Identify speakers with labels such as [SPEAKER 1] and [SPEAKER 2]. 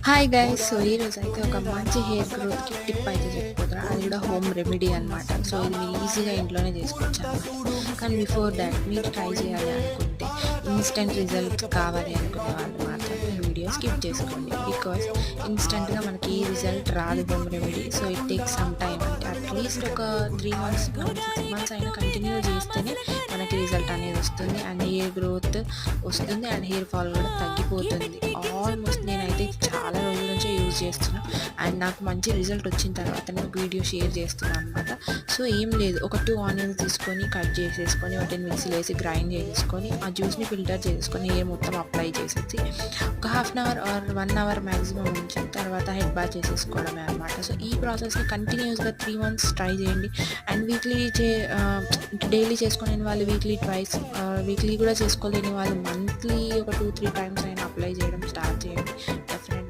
[SPEAKER 1] Hi guys. So ఈరోజైతే ఒక మంచి హెయిర్ గ్రోత్‌కి టిప్ అయితే చెప్పబోతున్నా. అది కూడా హోమ్ రెమెడీ అనమాట. సో ఇది మీరు ఈజీగా ఇంట్లోనే చేసుకోవచ్చనమాట. కానీ బిఫోర్ దాట్ మీరు ట్రై చేయాలి అనుకుంటే, ఇన్‌స్టంట్ రిజల్ట్ కావాలి అనుకునే వాళ్ళు మాత్రం ఈ వీడియో స్కిప్ చేసుకోండి. బికాజ్ ఇన్‌స్టంట్‌గా మనకి ఈ రిజల్ట్ రాదు home remedy. So it takes some time. అంటే అట్‌లీస్ట్ ఒక 3 మంత్స్, 6 మంత్స్ అయినా కంటిన్యూ చేస్తేనే మనకి రిజల్ట్ అనేది వస్తుంది. అండ్ హెయిర్ గ్రోత్ వస్తుంది. అండ్ హెయిర్ ఫాల్ కూడా తగ్గిపోతుంది. ఆల్మోస్ట్ నేనైతే చాలా రోజుల నుంచి యూజ్ చేస్తున్నా. అండ్ నాకు మంచి రిజల్ట్ వచ్చిన తర్వాత నేను వీడియో షేర్ చేస్తున్నాను అనమాట. సో ఏం లేదు, ఒక 2 ఆనియన్స్ తీసుకొని కట్ చేసేసుకొని వాటిని మిక్సీలో వేసి గ్రైండ్ చేసేసుకొని ఆ జ్యూస్ని ఫిల్టర్ చేసుకొని హెయిర్ మొత్తం అప్లై చేసేసి ఒక half an hour or 1 hour maximum ఉంచిన తర్వాత హెడ్ బాత్ చేసేసుకోవడమే అనమాట. సో ఈ ప్రాసెస్ని కంటిన్యూస్గా 3 మంత్స్ ట్రై చేయండి. అండ్ డైలీ చేసుకునే వాళ్ళు వీక్లీ ట్వైస్, వీక్లీ కూడా చేసుకోలేని వాళ్ళు మంత్లీ ఒక 2-3 టైమ్స్ అయినా అప్లై చేయడం స్టార్ట్ చేయండి.